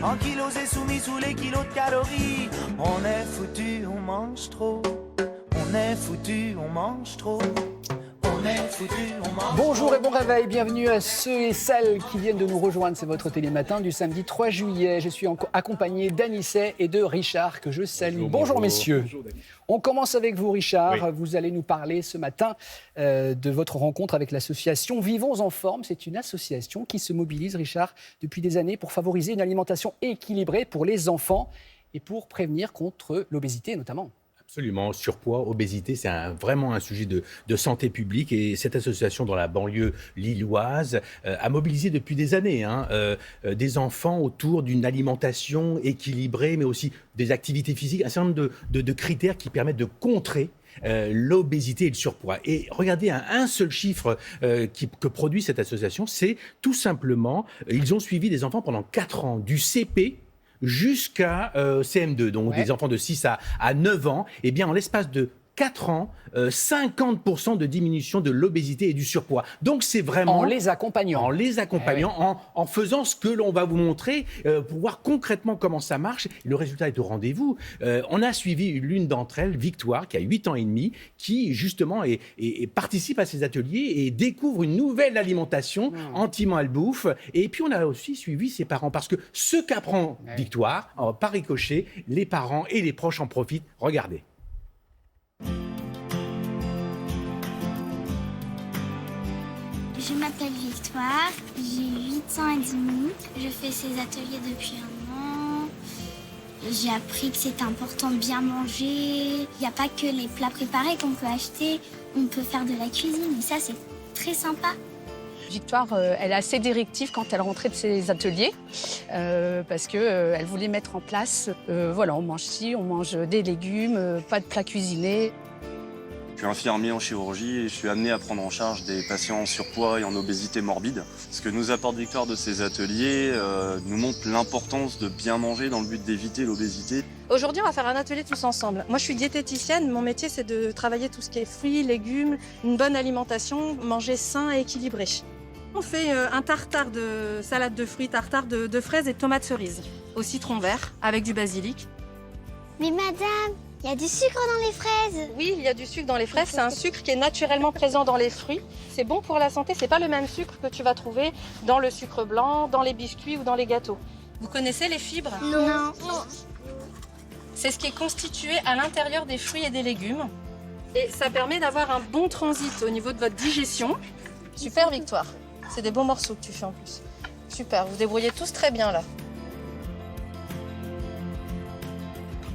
Ankylosé soumis sous les kilos de calories. On est foutu, on mange trop. On est foutu, on mange trop. On est foutu, on mange Bonjour trop. et bon réveil, bienvenue à ceux et celles qui viennent de nous rejoindre. C'est votre télématin du samedi 3 juillet. Je suis accompagné d'Anicet et de Richard que je salue. Bonjour messieurs. Bonjour, on commence avec vous Richard. Oui. Vous allez nous parler ce matin de votre rencontre avec l'association Vivons en forme. C'est une association qui se mobilise, Richard, depuis des années pour favoriser une alimentation équilibrée pour les enfants et pour prévenir contre l'obésité notamment. Absolument, surpoids, obésité, c'est vraiment un sujet de santé publique et cette association dans la banlieue lilloise a mobilisé depuis des années des enfants autour d'une alimentation équilibrée, mais aussi des activités physiques, un certain nombre de critères qui permettent de contrer l'obésité et le surpoids. Et regardez, un seul chiffre que produit cette association, c'est tout simplement, ils ont suivi des enfants pendant 4 ans, du CP jusqu'à CM2, donc des enfants de 6 à 9 ans, et bien en l'espace de 4 ans, 50% de diminution de l'obésité et du surpoids. Donc c'est vraiment... En les accompagnant. En faisant ce que l'on va vous montrer, pour voir concrètement comment ça marche. Le résultat est au rendez-vous. On a suivi l'une d'entre elles, Victoire, qui a 8 ans et demi, qui justement participe à ces ateliers et découvre une nouvelle alimentation anti-malbouffe. Et puis on a aussi suivi ses parents, parce que ce qu'apprend Victoire, par ricochet, les parents et les proches en profitent. Regardez. Je m'appelle Victoire, j'ai 8 ans et demi. Je fais ces ateliers depuis un an. J'ai appris que c'est important de bien manger. Il n'y a pas que les plats préparés qu'on peut acheter. On peut faire de la cuisine et ça, c'est très sympa. Victoire, elle est assez directive quand elle rentrait de ses ateliers parce qu'elle voulait mettre en place, on mange ci, on mange des légumes, pas de plats cuisinés. Je suis infirmier en chirurgie et je suis amené à prendre en charge des patients en surpoids et en obésité morbide. Ce que nous apporte Victoire de ces ateliers nous montre l'importance de bien manger dans le but d'éviter l'obésité. Aujourd'hui, on va faire un atelier tous ensemble. Moi, je suis diététicienne. Mon métier, c'est de travailler tout ce qui est fruits, légumes, une bonne alimentation, manger sain et équilibré. On fait un tartare de salade de fruits, tartare de fraises et de tomates cerises au citron vert avec du basilic. Mais madame, il y a du sucre dans les fraises. Oui, il y a du sucre dans les fraises. C'est un sucre qui est naturellement présent dans les fruits. C'est bon pour la santé. C'est pas le même sucre que tu vas trouver dans le sucre blanc, dans les biscuits ou dans les gâteaux. Vous connaissez les fibres ? Non. C'est ce qui est constitué à l'intérieur des fruits et des légumes. Et ça permet d'avoir un bon transit au niveau de votre digestion. Super Victoire. C'est des bons morceaux que tu fais en plus. Super, vous vous débrouillez tous très bien là.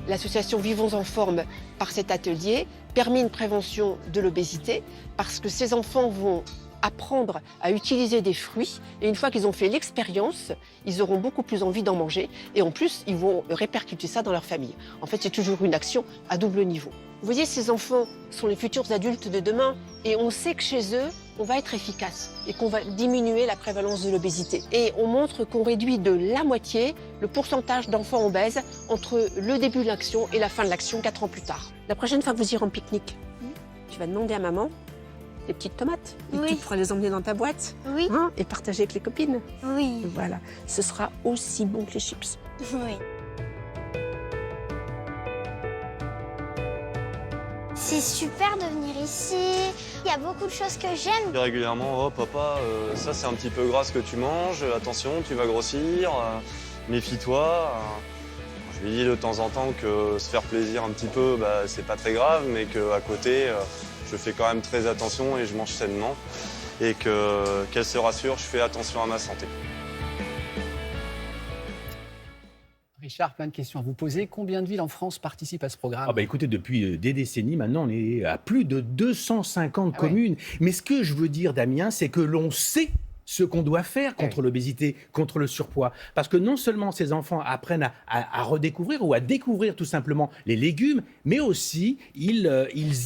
L'association Vivons en forme, par cet atelier, permet une prévention de l'obésité parce que ces enfants vont apprendre à utiliser des fruits et une fois qu'ils ont fait l'expérience, ils auront beaucoup plus envie d'en manger et en plus, ils vont répercuter ça dans leur famille. En fait, c'est toujours une action à double niveau. Vous voyez, ces enfants sont les futurs adultes de demain et on sait que chez eux, on va être efficace et qu'on va diminuer la prévalence de l'obésité. Et on montre qu'on réduit de la moitié le pourcentage d'enfants obèses entre le début de l'action et la fin de l'action 4 ans plus tard. La prochaine fois que vous irez en pique-nique, tu vas demander à maman des petites tomates. Et tu pourras les emmener dans ta boîte et partager avec les copines. Oui. Voilà, ce sera aussi bon que les chips. Oui. C'est super de venir ici. Il y a beaucoup de choses que j'aime. Je dis régulièrement, oh papa, ça c'est un petit peu gras ce que tu manges, attention, tu vas grossir, méfie-toi. Je lui dis de temps en temps que se faire plaisir un petit peu, c'est pas très grave, mais qu'à côté, je fais quand même très attention et je mange sainement. Et qu'elle se rassure, je fais attention à ma santé. Richard, plein de questions à vous poser. Combien de villes en France participent à ce programme ? Écoutez, depuis des décennies, maintenant, on est à plus de 250 communes. Mais ce que je veux dire, Damien, c'est que l'on sait ce qu'on doit faire contre l'obésité, contre le surpoids. Parce que non seulement ces enfants apprennent à redécouvrir ou à découvrir tout simplement les légumes, mais aussi ils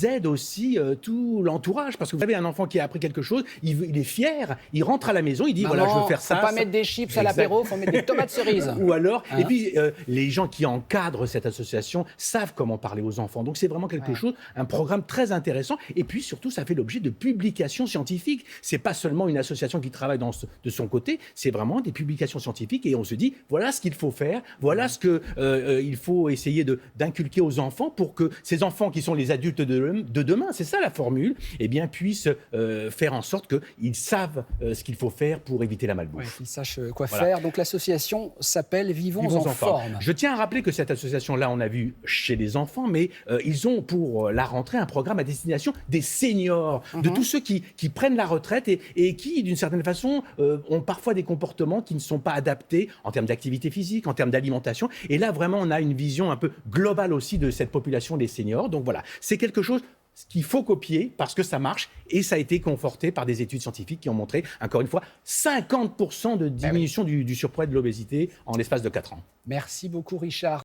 aident aussi tout l'entourage. Parce que vous avez un enfant qui a appris quelque chose, il est fier, il rentre à la maison, il dit voilà, je veux faire ça. Faut pas mettre des chips à l'apéro, faut mettre des tomates cerises. Ou alors, et puis les gens qui encadrent cette association savent comment parler aux enfants. Donc c'est vraiment quelque chose, un programme très intéressant. Et puis surtout, ça fait l'objet de publications scientifiques. C'est pas seulement une association qui travaille et de son côté, c'est vraiment des publications scientifiques et on se dit, voilà ce qu'il faut faire, voilà ce qu'il faut essayer d'inculquer aux enfants pour que ces enfants qui sont les adultes de demain, c'est ça la formule, eh bien, puissent faire en sorte qu'ils savent ce qu'il faut faire pour éviter la malbouffe. Oui, qu'ils sachent quoi faire. Donc l'association s'appelle Vivons en forme. Je tiens à rappeler que cette association-là, on a vu chez les enfants, mais ils ont pour la rentrée un programme à destination des seniors, de tous ceux qui prennent la retraite et qui, d'une certaine façon, ont parfois des comportements qui ne sont pas adaptés en termes d'activité physique, en termes d'alimentation. Et là, vraiment, on a une vision un peu globale aussi de cette population des seniors. Donc voilà, c'est quelque chose qu'il faut copier parce que ça marche et ça a été conforté par des études scientifiques qui ont montré, encore une fois, 50% de diminution du surpoids et de l'obésité en l'espace de 4 ans. Merci beaucoup, Richard.